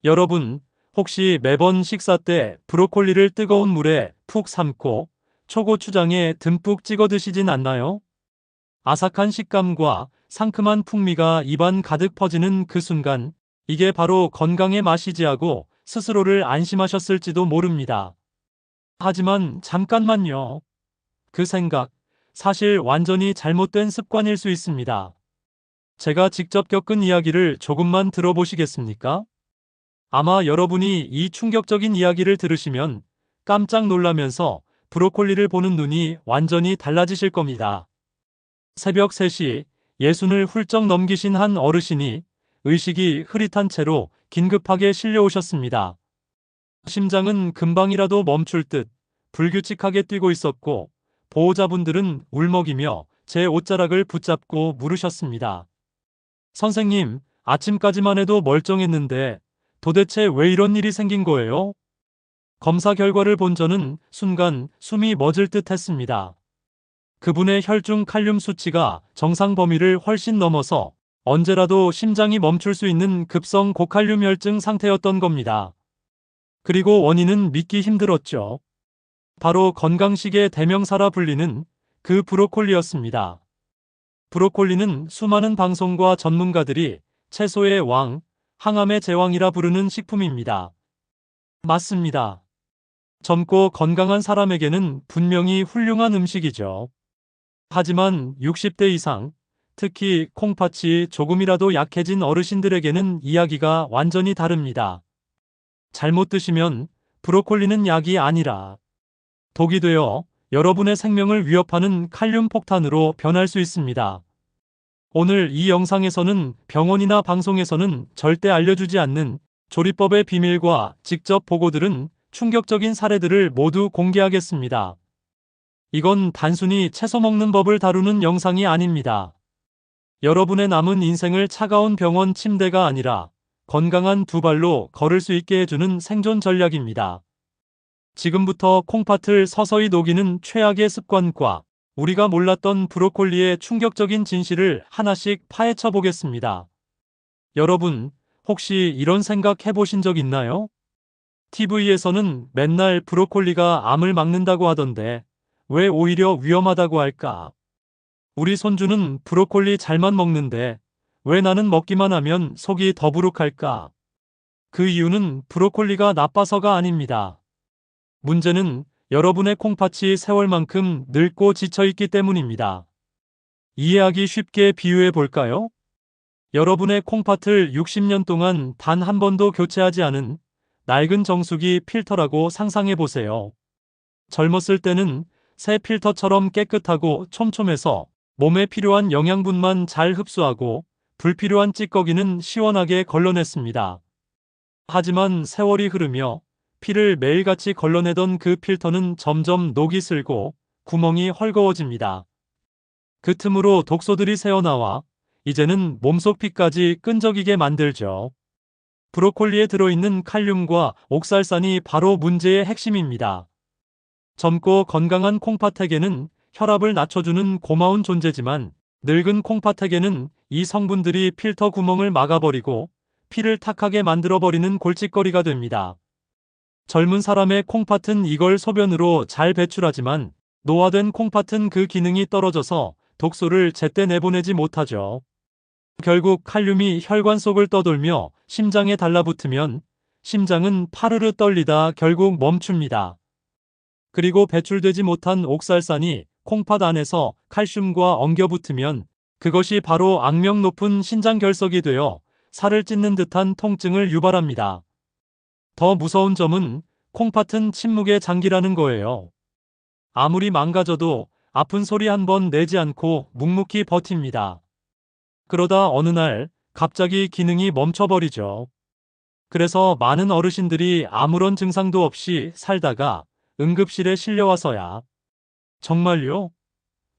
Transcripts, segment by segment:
여러분, 혹시 매번 식사 때 브로콜리를 뜨거운 물에 푹 삶고 초고추장에 듬뿍 찍어 드시진 않나요? 아삭한 식감과 상큼한 풍미가 입안 가득 퍼지는 그 순간, 이게 바로 건강의 맛이지 하고 스스로를 안심하셨을지도 모릅니다. 하지만 잠깐만요. 그 생각, 사실 완전히 잘못된 습관일 수 있습니다. 제가 직접 겪은 이야기를 조금만 들어보시겠습니까? 아마 여러분이 이 충격적인 이야기를 들으시면 깜짝 놀라면서 브로콜리를 보는 눈이 완전히 달라지실 겁니다. 새벽 3시 예순을 훌쩍 넘기신 한 어르신이 의식이 흐릿한 채로 긴급하게 실려오셨습니다. 심장은 금방이라도 멈출 듯 불규칙하게 뛰고 있었고, 보호자분들은 울먹이며 제 옷자락을 붙잡고 물으셨습니다. 선생님, 아침까지만 해도 멀쩡했는데 도대체 왜 이런 일이 생긴 거예요? 검사 결과를 본 저는 순간 숨이 멎을 듯 했습니다. 그분의 혈중 칼륨 수치가 정상 범위를 훨씬 넘어서 언제라도 심장이 멈출 수 있는 급성 고칼륨 혈증 상태였던 겁니다. 그리고 원인은 믿기 힘들었죠. 바로 건강식의 대명사라 불리는 그 브로콜리였습니다. 브로콜리는 수많은 방송과 전문가들이 채소의 왕, 항암의 제왕이라 부르는 식품입니다. 맞습니다. 젊고 건강한 사람에게는 분명히 훌륭한 음식이죠. 하지만 60대 이상, 특히 콩팥이 조금이라도 약해진 어르신들에게는 이야기가 완전히 다릅니다. 잘못 드시면 브로콜리는 약이 아니라 독이 되어 여러분의 생명을 위협하는 칼륨 폭탄으로 변할 수 있습니다. 오늘 이 영상에서는 병원이나 방송에서는 절대 알려주지 않는 조리법의 비밀과 직접 보고 들은 충격적인 사례들을 모두 공개하겠습니다. 이건 단순히 채소 먹는 법을 다루는 영상이 아닙니다. 여러분의 남은 인생을 차가운 병원 침대가 아니라 건강한 두 발로 걸을 수 있게 해주는 생존 전략입니다. 지금부터 콩팥을 서서히 녹이는 최악의 습관과 우리가 몰랐던 브로콜리의 충격적인 진실을 하나씩 파헤쳐 보겠습니다. 여러분, 혹시 이런 생각 해보신 적 있나요? TV에서는 맨날 브로콜리가 암을 막는다고 하던데 왜 오히려 위험하다고 할까? 우리 손주는 브로콜리 잘만 먹는데 왜 나는 먹기만 하면 속이 더부룩할까? 그 이유는 브로콜리가 나빠서가 아닙니다. 문제는 여러분의 콩팥이 세월만큼 늙고 지쳐있기 때문입니다. 이해하기 쉽게 비유해 볼까요? 여러분의 콩팥을 60년 동안 단 한 번도 교체하지 않은 낡은 정수기 필터라고 상상해 보세요. 젊었을 때는 새 필터처럼 깨끗하고 촘촘해서 몸에 필요한 영양분만 잘 흡수하고 불필요한 찌꺼기는 시원하게 걸러냈습니다. 하지만 세월이 흐르며 피를 매일같이 걸러내던 그 필터는 점점 녹이 슬고 구멍이 헐거워집니다. 그 틈으로 독소들이 새어나와 이제는 몸속 피까지 끈적이게 만들죠. 브로콜리에 들어있는 칼륨과 옥살산이 바로 문제의 핵심입니다. 젊고 건강한 콩팥에게는 혈압을 낮춰주는 고마운 존재지만 늙은 콩팥에게는 이 성분들이 필터 구멍을 막아버리고 피를 탁하게 만들어버리는 골칫거리가 됩니다. 젊은 사람의 콩팥은 이걸 소변으로 잘 배출하지만 노화된 콩팥은 그 기능이 떨어져서 독소를 제때 내보내지 못하죠. 결국 칼륨이 혈관 속을 떠돌며 심장에 달라붙으면 심장은 파르르 떨리다 결국 멈춥니다. 그리고 배출되지 못한 옥살산이 콩팥 안에서 칼슘과 엉겨붙으면 그것이 바로 악명 높은 신장결석이 되어 살을 찢는 듯한 통증을 유발합니다. 더 무서운 점은 콩팥은 침묵의 장기라는 거예요. 아무리 망가져도 아픈 소리 한 번 내지 않고 묵묵히 버팁니다. 그러다 어느 날 갑자기 기능이 멈춰버리죠. 그래서 많은 어르신들이 아무런 증상도 없이 살다가 응급실에 실려와서야 정말요?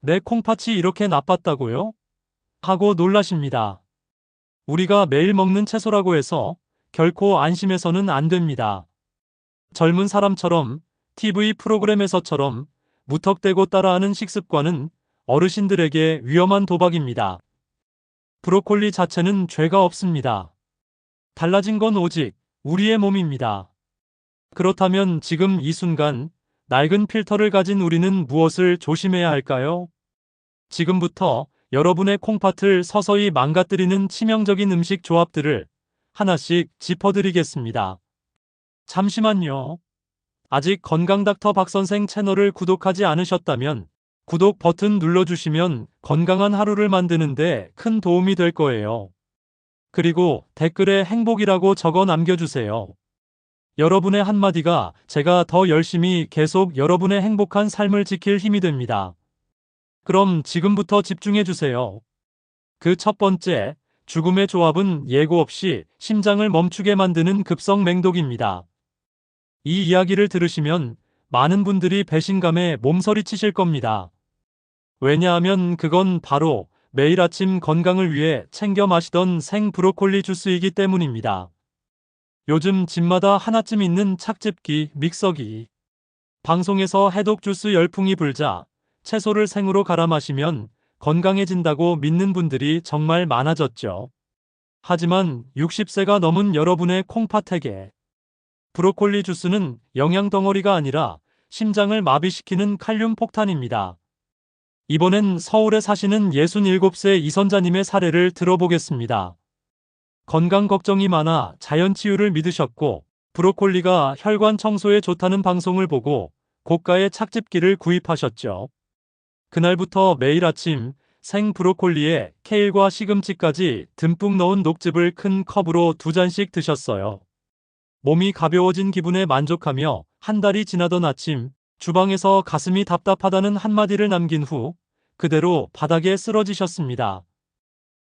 내 콩팥이 이렇게 나빴다고요? 하고 놀라십니다. 우리가 매일 먹는 채소라고 해서 결코 안심해서는 안 됩니다. 젊은 사람처럼 TV 프로그램에서처럼 무턱대고 따라하는 식습관은 어르신들에게 위험한 도박입니다. 브로콜리 자체는 죄가 없습니다. 달라진 건 오직 우리의 몸입니다. 그렇다면 지금 이 순간 낡은 필터를 가진 우리는 무엇을 조심해야 할까요? 지금부터 여러분의 콩팥을 서서히 망가뜨리는 치명적인 음식 조합들을 하나씩 짚어드리겠습니다. 잠시만요. 아직 건강닥터 박선생 채널을 구독하지 않으셨다면 구독 버튼 눌러주시면 건강한 하루를 만드는데 큰 도움이 될 거예요. 그리고 댓글에 행복이라고 적어 남겨주세요. 여러분의 한마디가 제가 더 열심히 계속 여러분의 행복한 삶을 지킬 힘이 됩니다. 그럼 지금부터 집중해주세요. 그 첫 번째, 죽음의 조합은 예고 없이 심장을 멈추게 만드는 급성 맹독입니다. 이 이야기를 들으시면 많은 분들이 배신감에 몸서리치실 겁니다. 왜냐하면 그건 바로 매일 아침 건강을 위해 챙겨 마시던 생 브로콜리 주스이기 때문입니다. 요즘 집마다 하나쯤 있는 착즙기, 믹서기. 방송에서 해독 주스 열풍이 불자 채소를 생으로 갈아 마시면 건강해진다고 믿는 분들이 정말 많아졌죠. 하지만 60세가 넘은 여러분의 콩팥에게 브로콜리 주스는 영양 덩어리가 아니라 심장을 마비시키는 칼륨 폭탄입니다. 이번엔 서울에 사시는 67세 이선자님의 사례를 들어보겠습니다. 건강 걱정이 많아 자연치유를 믿으셨고 브로콜리가 혈관 청소에 좋다는 방송을 보고 고가의 착즙기를 구입하셨죠. 그날부터 매일 아침 생 브로콜리에 케일과 시금치까지 듬뿍 넣은 녹즙을 큰 컵으로 2잔씩 드셨어요. 몸이 가벼워진 기분에 만족하며 한 달이 지나던 아침, 주방에서 가슴이 답답하다는 한마디를 남긴 후 그대로 바닥에 쓰러지셨습니다.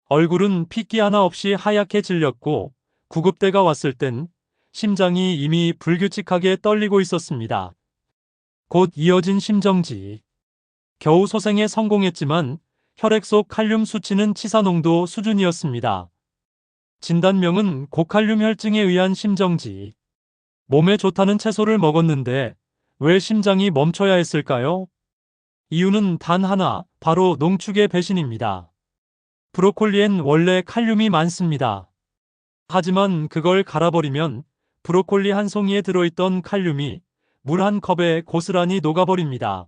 얼굴은 핏기 하나 없이 하얗게 질렸고 구급대가 왔을 땐 심장이 이미 불규칙하게 떨리고 있었습니다. 곧 이어진 심정지. 겨우 소생에 성공했지만 혈액 속 칼륨 수치는 치사농도 수준이었습니다. 진단명은 고칼륨 혈증에 의한 심정지. 몸에 좋다는 채소를 먹었는데 왜 심장이 멈춰야 했을까요? 이유는 단 하나, 바로 농축의 배신입니다. 브로콜리엔 원래 칼륨이 많습니다. 하지만 그걸 갈아버리면 브로콜리 한 송이에 들어있던 칼륨이 물 한 컵에 고스란히 녹아버립니다.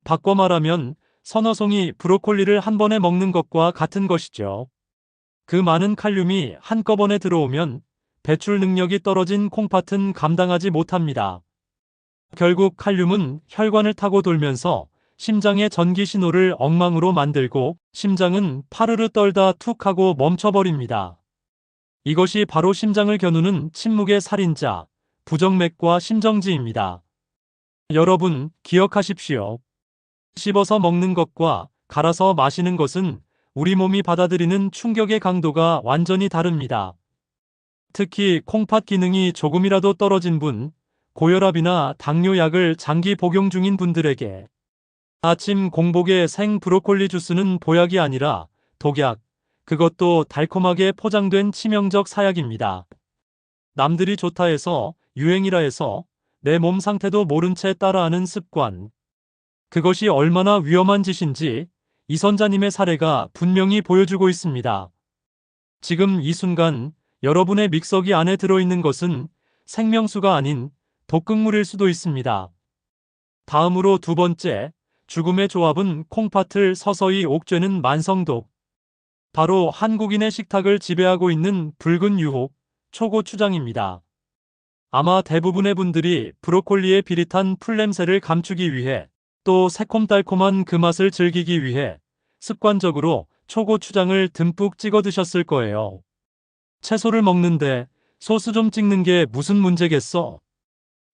바꿔 말하면 서너 송이 브로콜리를 한 번에 먹는 것과 같은 것이죠. 그 많은 칼륨이 한꺼번에 들어오면 배출 능력이 떨어진 콩팥은 감당하지 못합니다. 결국 칼륨은 혈관을 타고 돌면서 심장의 전기 신호를 엉망으로 만들고 심장은 파르르 떨다 툭 하고 멈춰버립니다. 이것이 바로 심장을 겨누는 침묵의 살인자, 부정맥과 심정지입니다. 여러분, 기억하십시오. 씹어서 먹는 것과 갈아서 마시는 것은 우리 몸이 받아들이는 충격의 강도가 완전히 다릅니다. 특히 콩팥 기능이 조금이라도 떨어진 분, 고혈압이나 당뇨약을 장기 복용 중인 분들에게 아침 공복의 생 브로콜리 주스는 보약이 아니라 독약, 그것도 달콤하게 포장된 치명적 사약입니다. 남들이 좋다 해서, 유행이라 해서 내 몸 상태도 모른 채 따라하는 습관. 그것이 얼마나 위험한 짓인지 이선자님의 사례가 분명히 보여주고 있습니다. 지금 이 순간 여러분의 믹서기 안에 들어있는 것은 생명수가 아닌 독극물일 수도 있습니다. 다음으로 두 번째, 죽음의 조합은 콩팥을 서서히 옥죄는 만성독. 바로 한국인의 식탁을 지배하고 있는 붉은 유혹, 초고추장입니다. 아마 대부분의 분들이 브로콜리의 비릿한 풀냄새를 감추기 위해 또 새콤달콤한 그 맛을 즐기기 위해 습관적으로 초고추장을 듬뿍 찍어 드셨을 거예요. 채소를 먹는데 소스 좀 찍는 게 무슨 문제겠어?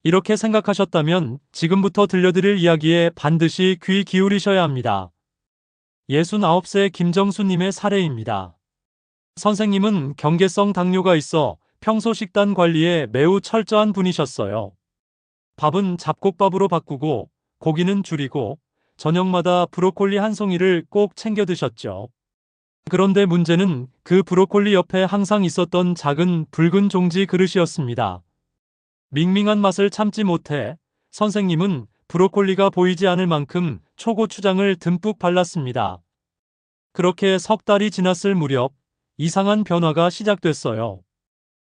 이렇게 생각하셨다면 지금부터 들려드릴 이야기에 반드시 귀 기울이셔야 합니다. 69세 김정수님의 사례입니다. 선생님은 경계성 당뇨가 있어 평소 식단 관리에 매우 철저한 분이셨어요. 밥은 잡곡밥으로 바꾸고 고기는 줄이고 저녁마다 브로콜리 한 송이를 꼭 챙겨 드셨죠. 그런데 문제는 그 브로콜리 옆에 항상 있었던 작은 붉은 종지 그릇이었습니다. 밍밍한 맛을 참지 못해 선생님은 브로콜리가 보이지 않을 만큼 초고추장을 듬뿍 발랐습니다. 그렇게 석 달이 지났을 무렵 이상한 변화가 시작됐어요.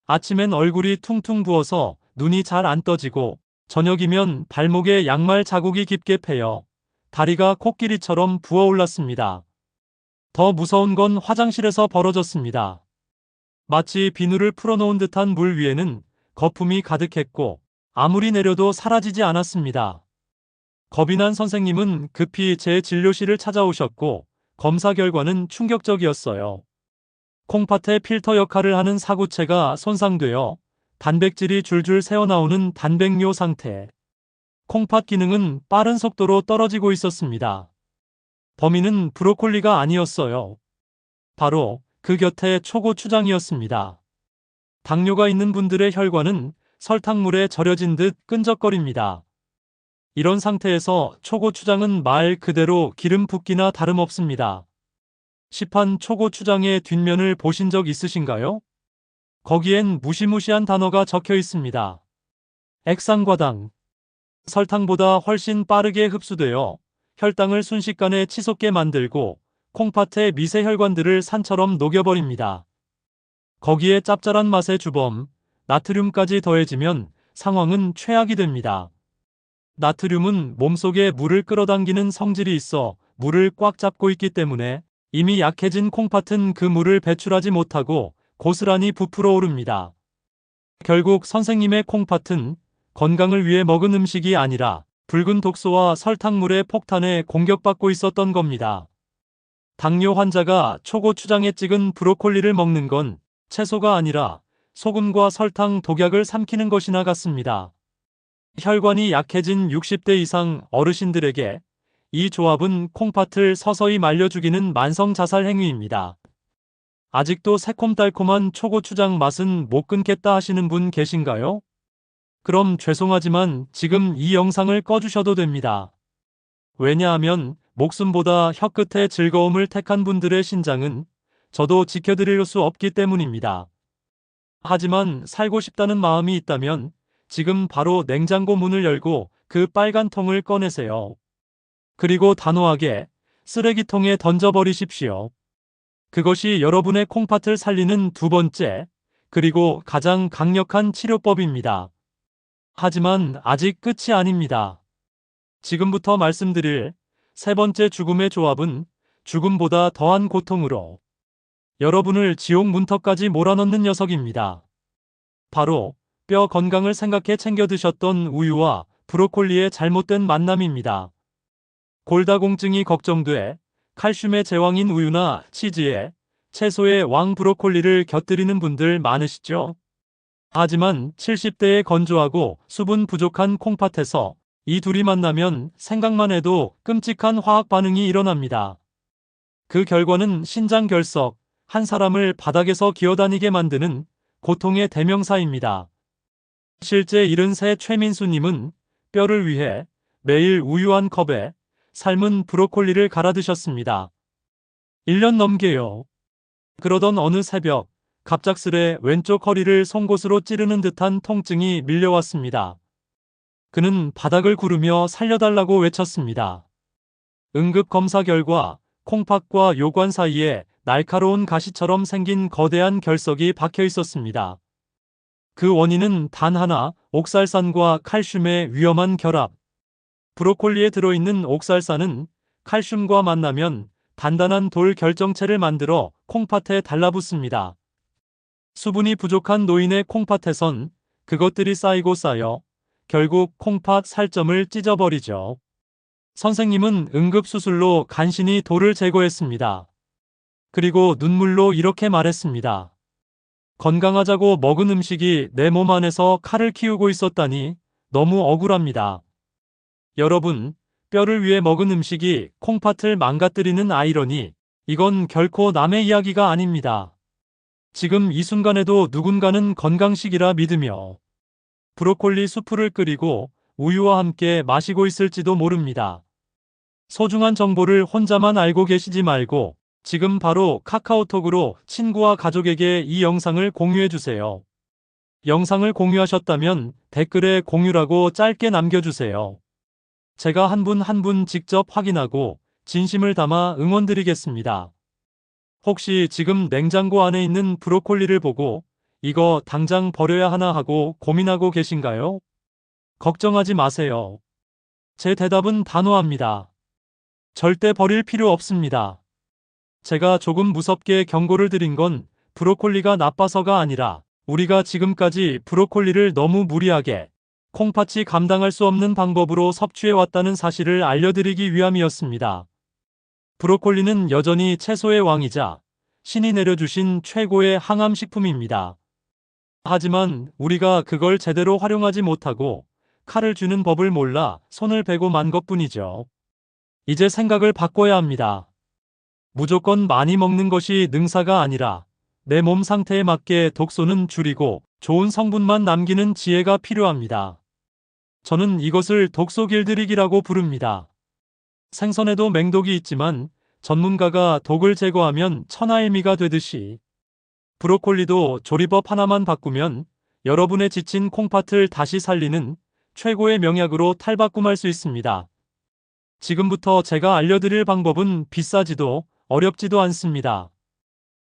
아침엔 얼굴이 퉁퉁 부어서 눈이 잘 안 떠지고 저녁이면 발목에 양말 자국이 깊게 패여 다리가 코끼리처럼 부어올랐습니다. 더 무서운 건 화장실에서 벌어졌습니다. 마치 비누를 풀어놓은 듯한 물 위에는 거품이 가득했고 아무리 내려도 사라지지 않았습니다. 겁이 난 선생님은 급히 제 진료실을 찾아오셨고 검사 결과는 충격적이었어요. 콩팥의 필터 역할을 하는 사구체가 손상되어 단백질이 줄줄 새어나오는 단백뇨 상태. 콩팥 기능은 빠른 속도로 떨어지고 있었습니다. 범인은 브로콜리가 아니었어요. 바로 그 곁에 초고추장이었습니다. 당뇨가 있는 분들의 혈관은 설탕물에 절여진 듯 끈적거립니다. 이런 상태에서 초고추장은 말 그대로 기름 붓기나 다름없습니다. 시판 초고추장의 뒷면을 보신 적 있으신가요? 거기엔 무시무시한 단어가 적혀 있습니다. 액상과당. 설탕보다 훨씬 빠르게 흡수되어 혈당을 순식간에 치솟게 만들고 콩팥의 미세 혈관들을 산처럼 녹여버립니다. 거기에 짭짤한 맛의 주범, 나트륨까지 더해지면 상황은 최악이 됩니다. 나트륨은 몸속에 물을 끌어당기는 성질이 있어 물을 꽉 잡고 있기 때문에 이미 약해진 콩팥은 그 물을 배출하지 못하고 고스란히 부풀어 오릅니다. 결국 선생님의 콩팥은 건강을 위해 먹은 음식이 아니라 붉은 독소와 설탕물의 폭탄에 공격받고 있었던 겁니다. 당뇨 환자가 초고추장에 찍은 브로콜리를 먹는 건 채소가 아니라 소금과 설탕 독약을 삼키는 것이나 같습니다. 혈관이 약해진 60대 이상 어르신들에게 이 조합은 콩팥을 서서히 말려 죽이는 만성 자살 행위입니다. 아직도 새콤달콤한 초고추장 맛은 못 끊겠다 하시는 분 계신가요? 그럼 죄송하지만 지금 이 영상을 꺼주셔도 됩니다. 왜냐하면 목숨보다 혀끝의 즐거움을 택한 분들의 신장은 저도 지켜드릴 수 없기 때문입니다. 하지만 살고 싶다는 마음이 있다면 지금 바로 냉장고 문을 열고 그 빨간 통을 꺼내세요. 그리고 단호하게 쓰레기통에 던져버리십시오. 그것이 여러분의 콩팥을 살리는 두 번째, 그리고 가장 강력한 치료법입니다. 하지만 아직 끝이 아닙니다. 지금부터 말씀드릴 세 번째 죽음의 조합은 죽음보다 더한 고통으로 여러분을 지옥 문턱까지 몰아넣는 녀석입니다. 바로 뼈 건강을 생각해 챙겨 드셨던 우유와 브로콜리의 잘못된 만남입니다. 골다공증이 걱정돼 칼슘의 제왕인 우유나 치즈에 채소의 왕 브로콜리를 곁들이는 분들 많으시죠? 하지만 70대의 건조하고 수분 부족한 콩팥에서 이 둘이 만나면 생각만 해도 끔찍한 화학 반응이 일어납니다. 그 결과는 신장 결석, 한 사람을 바닥에서 기어다니게 만드는 고통의 대명사입니다. 실제 73 최민수님은 뼈를 위해 매일 우유 한 컵에 삶은 브로콜리를 갈아 드셨습니다. 1년 넘게요. 그러던 어느 새벽, 갑작스레 왼쪽 허리를 송곳으로 찌르는 듯한 통증이 밀려왔습니다. 그는 바닥을 구르며 살려달라고 외쳤습니다. 응급 검사 결과 콩팥과 요관 사이에 날카로운 가시처럼 생긴 거대한 결석이 박혀 있었습니다. 그 원인은 단 하나, 옥살산과 칼슘의 위험한 결합. 브로콜리에 들어있는 옥살산은 칼슘과 만나면 단단한 돌 결정체를 만들어 콩팥에 달라붙습니다. 수분이 부족한 노인의 콩팥에선 그것들이 쌓이고 쌓여 결국 콩팥 살점을 찢어버리죠. 선생님은 응급수술로 간신히 돌을 제거했습니다. 그리고 눈물로 이렇게 말했습니다. 건강하자고 먹은 음식이 내 몸 안에서 칼을 키우고 있었다니 너무 억울합니다. 여러분, 뼈를 위해 먹은 음식이 콩팥을 망가뜨리는 아이러니, 이건 결코 남의 이야기가 아닙니다. 지금 이 순간에도 누군가는 건강식이라 믿으며 브로콜리 수프를 끓이고 우유와 함께 마시고 있을지도 모릅니다. 소중한 정보를 혼자만 알고 계시지 말고 지금 바로 카카오톡으로 친구와 가족에게 이 영상을 공유해주세요. 영상을 공유하셨다면 댓글에 공유라고 짧게 남겨주세요. 제가 한 분 한 분 직접 확인하고 진심을 담아 응원드리겠습니다. 혹시 지금 냉장고 안에 있는 브로콜리를 보고 이거 당장 버려야 하나 하고 고민하고 계신가요? 걱정하지 마세요. 제 대답은 단호합니다. 절대 버릴 필요 없습니다. 제가 조금 무섭게 경고를 드린 건 브로콜리가 나빠서가 아니라 우리가 지금까지 브로콜리를 너무 무리하게 콩팥이 감당할 수 없는 방법으로 섭취해왔다는 사실을 알려드리기 위함이었습니다. 브로콜리는 여전히 채소의 왕이자 신이 내려주신 최고의 항암식품입니다. 하지만 우리가 그걸 제대로 활용하지 못하고 칼을 쥐는 법을 몰라 손을 베고 만 것뿐이죠. 이제 생각을 바꿔야 합니다. 무조건 많이 먹는 것이 능사가 아니라 내 몸 상태에 맞게 독소는 줄이고 좋은 성분만 남기는 지혜가 필요합니다. 저는 이것을 독소 길들이기라고 부릅니다. 생선에도 맹독이 있지만 전문가가 독을 제거하면 천하일미가 되듯이 브로콜리도 조리법 하나만 바꾸면 여러분의 지친 콩팥을 다시 살리는 최고의 명약으로 탈바꿈할 수 있습니다. 지금부터 제가 알려드릴 방법은 비싸지도 어렵지도 않습니다.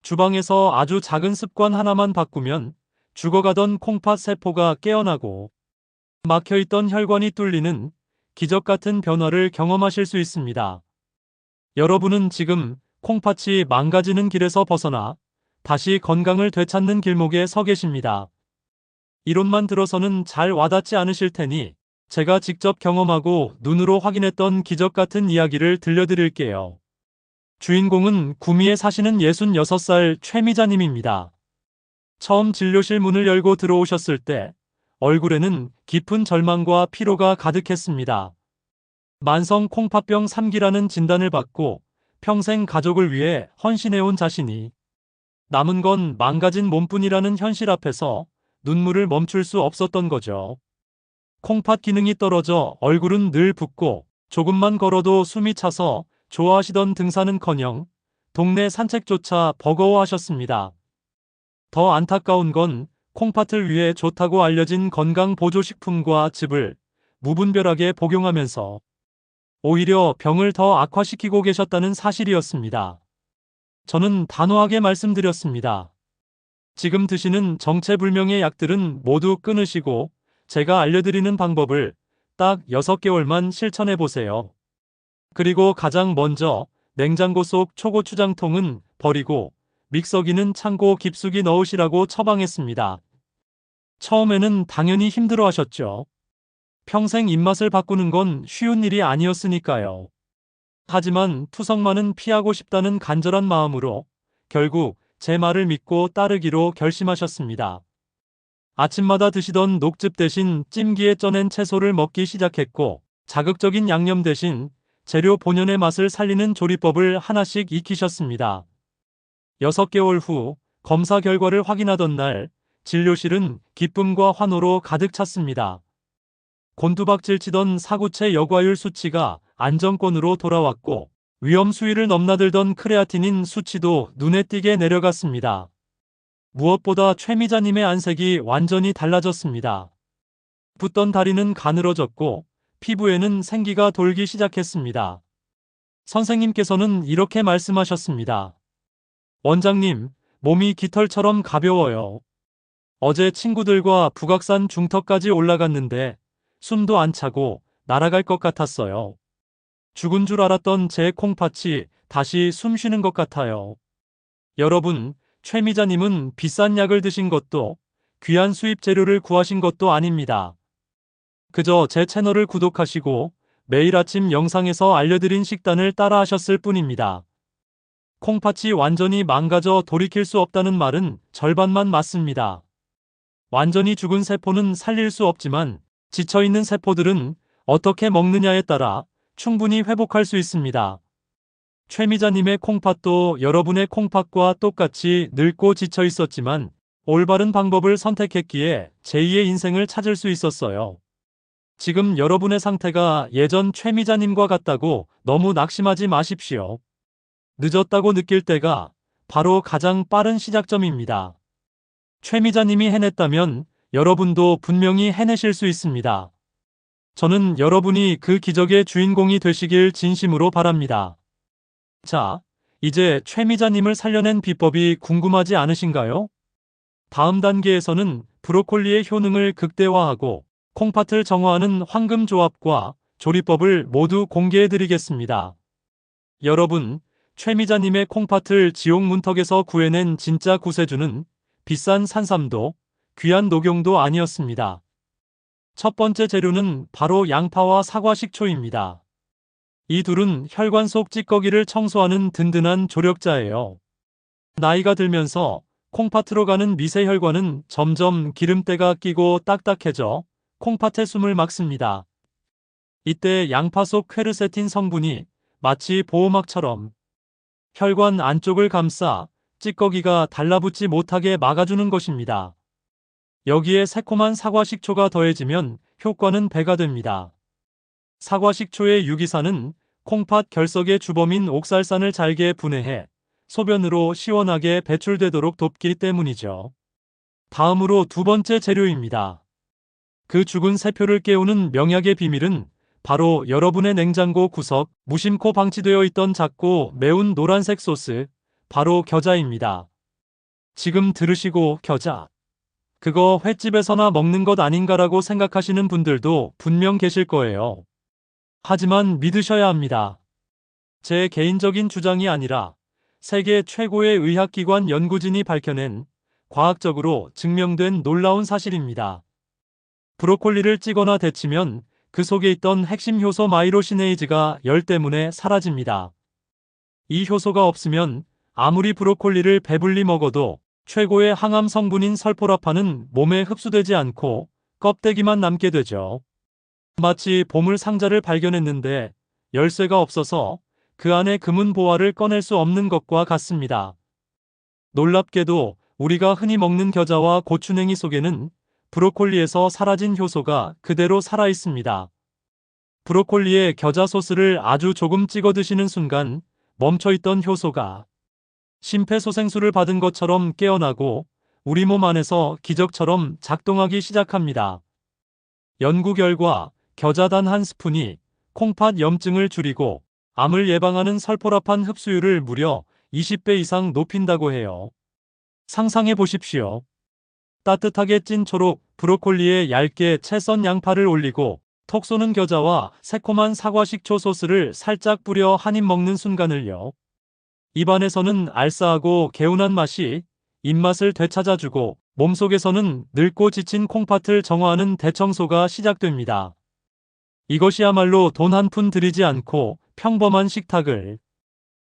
주방에서 아주 작은 습관 하나만 바꾸면 죽어가던 콩팥 세포가 깨어나고 막혀있던 혈관이 뚫리는 기적 같은 변화를 경험하실 수 있습니다. 여러분은 지금 콩팥이 망가지는 길에서 벗어나 다시 건강을 되찾는 길목에 서 계십니다. 이론만 들어서는 잘 와닿지 않으실 테니 제가 직접 경험하고 눈으로 확인했던 기적 같은 이야기를 들려드릴게요. 주인공은 구미에 사시는 66살 최미자님입니다. 처음 진료실 문을 열고 들어오셨을 때 얼굴에는 깊은 절망과 피로가 가득했습니다. 만성 콩팥병 3기라는 진단을 받고 평생 가족을 위해 헌신해온 자신이 남은 건 망가진 몸뿐이라는 현실 앞에서 눈물을 멈출 수 없었던 거죠. 콩팥 기능이 떨어져 얼굴은 늘 붓고 조금만 걸어도 숨이 차서 좋아하시던 등산은커녕 동네 산책조차 버거워하셨습니다. 더 안타까운 건 콩팥을 위해 좋다고 알려진 건강보조식품과 즙을 무분별하게 복용하면서 오히려 병을 더 악화시키고 계셨다는 사실이었습니다. 저는 단호하게 말씀드렸습니다. 지금 드시는 정체불명의 약들은 모두 끊으시고 제가 알려드리는 방법을 딱 6개월만 실천해보세요. 그리고 가장 먼저 냉장고 속 초고추장통은 버리고 믹서기는 창고 깊숙이 넣으시라고 처방했습니다. 처음에는 당연히 힘들어하셨죠. 평생 입맛을 바꾸는 건 쉬운 일이 아니었으니까요. 하지만 투석만은 피하고 싶다는 간절한 마음으로 결국 제 말을 믿고 따르기로 결심하셨습니다. 아침마다 드시던 녹즙 대신 찜기에 쪄낸 채소를 먹기 시작했고 자극적인 양념 대신 재료 본연의 맛을 살리는 조리법을 하나씩 익히셨습니다. 6개월 후 검사 결과를 확인하던 날 진료실은 기쁨과 환호로 가득 찼습니다. 곤두박질 치던 사구체 여과율 수치가 안정권으로 돌아왔고 위험 수위를 넘나들던 크레아티닌 수치도 눈에 띄게 내려갔습니다. 무엇보다 최미자님의 안색이 완전히 달라졌습니다. 붓던 다리는 가늘어졌고 피부에는 생기가 돌기 시작했습니다. 선생님께서는 이렇게 말씀하셨습니다. 원장님, 몸이 깃털처럼 가벼워요. 어제 친구들과 북악산 중턱까지 올라갔는데 숨도 안 차고 날아갈 것 같았어요. 죽은 줄 알았던 제 콩팥이 다시 숨 쉬는 것 같아요. 여러분, 최미자님은 비싼 약을 드신 것도 귀한 수입 재료를 구하신 것도 아닙니다. 그저 제 채널을 구독하시고 매일 아침 영상에서 알려드린 식단을 따라하셨을 뿐입니다. 콩팥이 완전히 망가져 돌이킬 수 없다는 말은 절반만 맞습니다. 완전히 죽은 세포는 살릴 수 없지만 지쳐있는 세포들은 어떻게 먹느냐에 따라 충분히 회복할 수 있습니다. 최미자님의 콩팥도 여러분의 콩팥과 똑같이 늙고 지쳐 있었지만 올바른 방법을 선택했기에 제2의 인생을 찾을 수 있었어요. 지금 여러분의 상태가 예전 최미자님과 같다고 너무 낙심하지 마십시오. 늦었다고 느낄 때가 바로 가장 빠른 시작점입니다. 최미자님이 해냈다면 여러분도 분명히 해내실 수 있습니다. 저는 여러분이 그 기적의 주인공이 되시길 진심으로 바랍니다. 자, 이제 최미자님을 살려낸 비법이 궁금하지 않으신가요? 다음 단계에서는 브로콜리의 효능을 극대화하고 콩팥을 정화하는 황금 조합과 조리법을 모두 공개해드리겠습니다. 여러분, 최미자님의 콩팥을 지옥 문턱에서 구해낸 진짜 구세주는 비싼 산삼도 귀한 녹용도 아니었습니다. 첫 번째 재료는 바로 양파와 사과 식초입니다. 이 둘은 혈관 속 찌꺼기를 청소하는 든든한 조력자예요. 나이가 들면서 콩팥으로 가는 미세혈관은 점점 기름때가 끼고 딱딱해져 콩팥의 숨을 막습니다. 이때 양파 속 퀘르세틴 성분이 마치 보호막처럼 혈관 안쪽을 감싸 찌꺼기가 달라붙지 못하게 막아주는 것입니다. 여기에 새콤한 사과 식초가 더해지면 효과는 배가 됩니다. 사과 식초의 유기산은 콩팥 결석의 주범인 옥살산을 잘게 분해해 소변으로 시원하게 배출되도록 돕기 때문이죠. 다음으로 두 번째 재료입니다. 그 죽은 세포를 깨우는 명약의 비밀은 바로 여러분의 냉장고 구석 무심코 방치되어 있던 작고 매운 노란색 소스, 바로 겨자입니다. 지금 들으시고 겨자, 그거 횟집에서나 먹는 것 아닌가라고 생각하시는 분들도 분명 계실 거예요. 하지만 믿으셔야 합니다. 제 개인적인 주장이 아니라 세계 최고의 의학기관 연구진이 밝혀낸 과학적으로 증명된 놀라운 사실입니다. 브로콜리를 찌거나 데치면 그 속에 있던 핵심 효소 마이로시네이즈가 열 때문에 사라집니다. 이 효소가 없으면 아무리 브로콜리를 배불리 먹어도 최고의 항암 성분인 설포라판은 몸에 흡수되지 않고 껍데기만 남게 되죠. 마치 보물 상자를 발견했는데 열쇠가 없어서 그 안에 금은 보화를 꺼낼 수 없는 것과 같습니다. 놀랍게도 우리가 흔히 먹는 겨자와 고추냉이 속에는 브로콜리에서 사라진 효소가 그대로 살아 있습니다. 브로콜리에 겨자 소스를 아주 조금 찍어 드시는 순간 멈춰있던 효소가 심폐소생술을 받은 것처럼 깨어나고 우리 몸 안에서 기적처럼 작동하기 시작합니다. 연구 결과 겨자 단 한 스푼이 콩팥 염증을 줄이고 암을 예방하는 설포라판 흡수율을 무려 20배 이상 높인다고 해요. 상상해 보십시오. 따뜻하게 찐 초록 브로콜리에 얇게 채 썬 양파를 올리고 톡 쏘는 겨자와 새콤한 사과 식초 소스를 살짝 뿌려 한 입 먹는 순간을요. 입안에서는 알싸하고 개운한 맛이 입맛을 되찾아주고 몸속에서는 늙고 지친 콩팥을 정화하는 대청소가 시작됩니다. 이것이야말로 돈 한 푼 들이지 않고 평범한 식탁을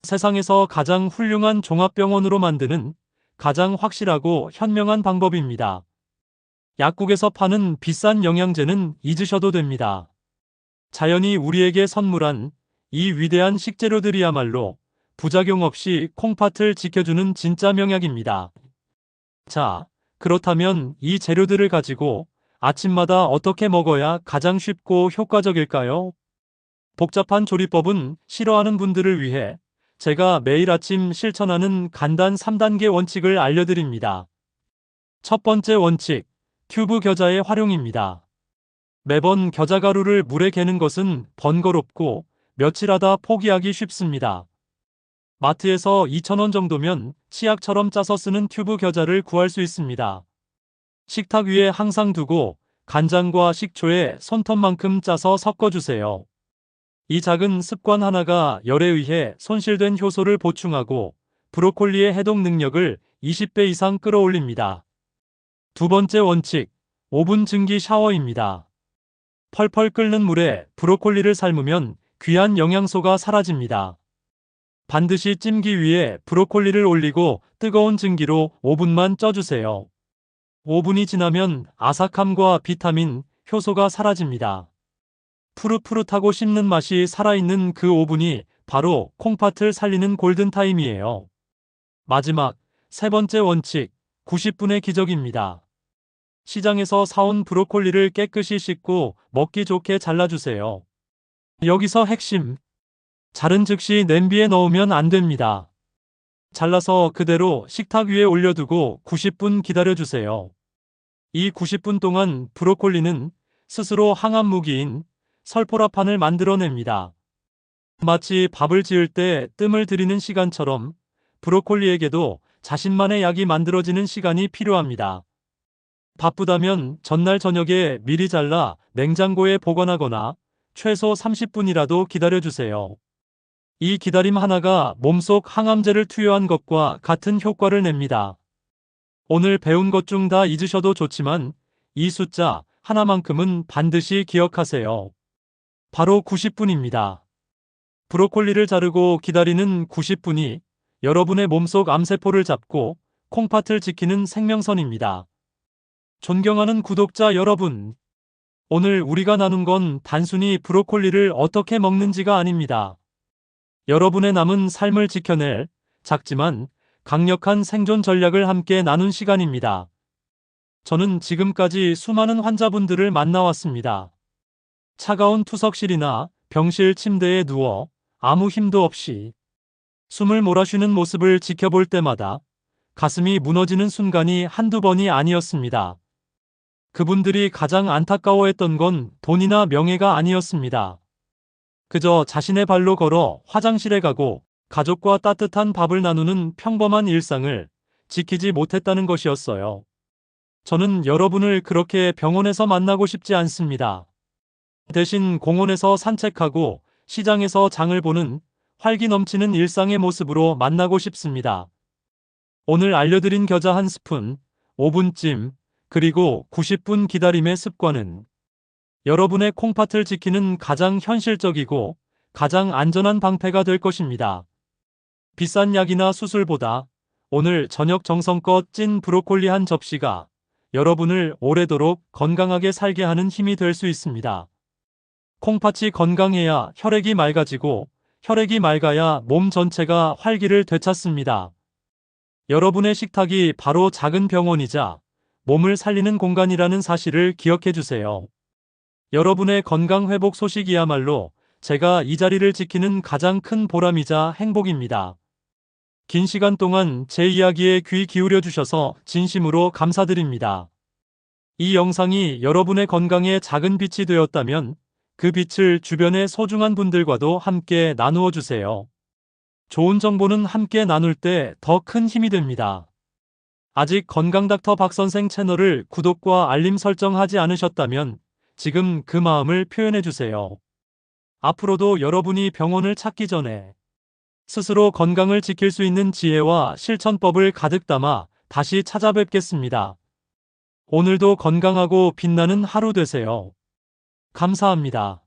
세상에서 가장 훌륭한 종합병원으로 만드는 가장 확실하고 현명한 방법입니다. 약국에서 파는 비싼 영양제는 잊으셔도 됩니다. 자연이 우리에게 선물한 이 위대한 식재료들이야말로 부작용 없이 콩팥을 지켜주는 진짜 명약입니다. 자, 그렇다면 이 재료들을 가지고 아침마다 어떻게 먹어야 가장 쉽고 효과적일까요? 복잡한 조리법은 싫어하는 분들을 위해 제가 매일 아침 실천하는 간단 3단계 원칙을 알려드립니다. 첫 번째 원칙, 큐브 겨자의 활용입니다. 매번 겨자가루를 물에 개는 것은 번거롭고 며칠 하다 포기하기 쉽습니다. 마트에서 2,000원 정도면 치약처럼 짜서 쓰는 튜브 겨자를 구할 수 있습니다. 식탁 위에 항상 두고 간장과 식초에 손톱만큼 짜서 섞어주세요. 이 작은 습관 하나가 열에 의해 손실된 효소를 보충하고 브로콜리의 해독 능력을 20배 이상 끌어올립니다. 두 번째 원칙, 오븐 증기 샤워입니다. 펄펄 끓는 물에 브로콜리를 삶으면 귀한 영양소가 사라집니다. 반드시 찜기 위에 브로콜리를 올리고 뜨거운 증기로 5분만 쪄주세요. 5분이 지나면 아삭함과 비타민, 효소가 사라집니다. 푸릇푸릇하고 씹는 맛이 살아있는 그 5분이 바로 콩팥을 살리는 골든타임이에요. 마지막, 세 번째 원칙, 90분의 기적입니다. 시장에서 사온 브로콜리를 깨끗이 씻고 먹기 좋게 잘라주세요. 여기서 핵심. 자른 즉시 냄비에 넣으면 안 됩니다. 잘라서 그대로 식탁 위에 올려두고 90분 기다려주세요. 이 90분 동안 브로콜리는 스스로 항암 무기인 설포라판을 만들어냅니다. 마치 밥을 지을 때 뜸을 들이는 시간처럼 브로콜리에게도 자신만의 약이 만들어지는 시간이 필요합니다. 바쁘다면 전날 저녁에 미리 잘라 냉장고에 보관하거나 최소 30분이라도 기다려주세요. 이 기다림 하나가 몸속 항암제를 투여한 것과 같은 효과를 냅니다. 오늘 배운 것 중 다 잊으셔도 좋지만 이 숫자 하나만큼은 반드시 기억하세요. 바로 90분입니다. 브로콜리를 자르고 기다리는 90분이 여러분의 몸속 암세포를 잡고 콩팥을 지키는 생명선입니다. 존경하는 구독자 여러분, 오늘 우리가 나눈 건 단순히 브로콜리를 어떻게 먹는지가 아닙니다. 여러분의 남은 삶을 지켜낼 작지만 강력한 생존 전략을 함께 나눈 시간입니다. 저는 지금까지 수많은 환자분들을 만나왔습니다. 차가운 투석실이나 병실 침대에 누워 아무 힘도 없이 숨을 몰아쉬는 모습을 지켜볼 때마다 가슴이 무너지는 순간이 한두 번이 아니었습니다. 그분들이 가장 안타까워했던 건 돈이나 명예가 아니었습니다. 그저 자신의 발로 걸어 화장실에 가고 가족과 따뜻한 밥을 나누는 평범한 일상을 지키지 못했다는 것이었어요. 저는 여러분을 그렇게 병원에서 만나고 싶지 않습니다. 대신 공원에서 산책하고 시장에서 장을 보는 활기 넘치는 일상의 모습으로 만나고 싶습니다. 오늘 알려드린 겨자 한 스푼, 5분찜, 그리고 90분 기다림의 습관은 여러분의 콩팥을 지키는 가장 현실적이고 가장 안전한 방패가 될 것입니다. 비싼 약이나 수술보다 오늘 저녁 정성껏 찐 브로콜리 한 접시가 여러분을 오래도록 건강하게 살게 하는 힘이 될 수 있습니다. 콩팥이 건강해야 혈액이 맑아지고 혈액이 맑아야 몸 전체가 활기를 되찾습니다. 여러분의 식탁이 바로 작은 병원이자 몸을 살리는 공간이라는 사실을 기억해 주세요. 여러분의 건강 회복 소식이야말로 제가 이 자리를 지키는 가장 큰 보람이자 행복입니다. 긴 시간 동안 제 이야기에 귀 기울여 주셔서 진심으로 감사드립니다. 이 영상이 여러분의 건강에 작은 빛이 되었다면 그 빛을 주변의 소중한 분들과도 함께 나누어 주세요. 좋은 정보는 함께 나눌 때 더 큰 힘이 됩니다. 아직 건강닥터 박선생 채널을 구독과 알림 설정하지 않으셨다면 지금 그 마음을 표현해 주세요. 앞으로도 여러분이 병원을 찾기 전에 스스로 건강을 지킬 수 있는 지혜와 실천법을 가득 담아 다시 찾아뵙겠습니다. 오늘도 건강하고 빛나는 하루 되세요. 감사합니다.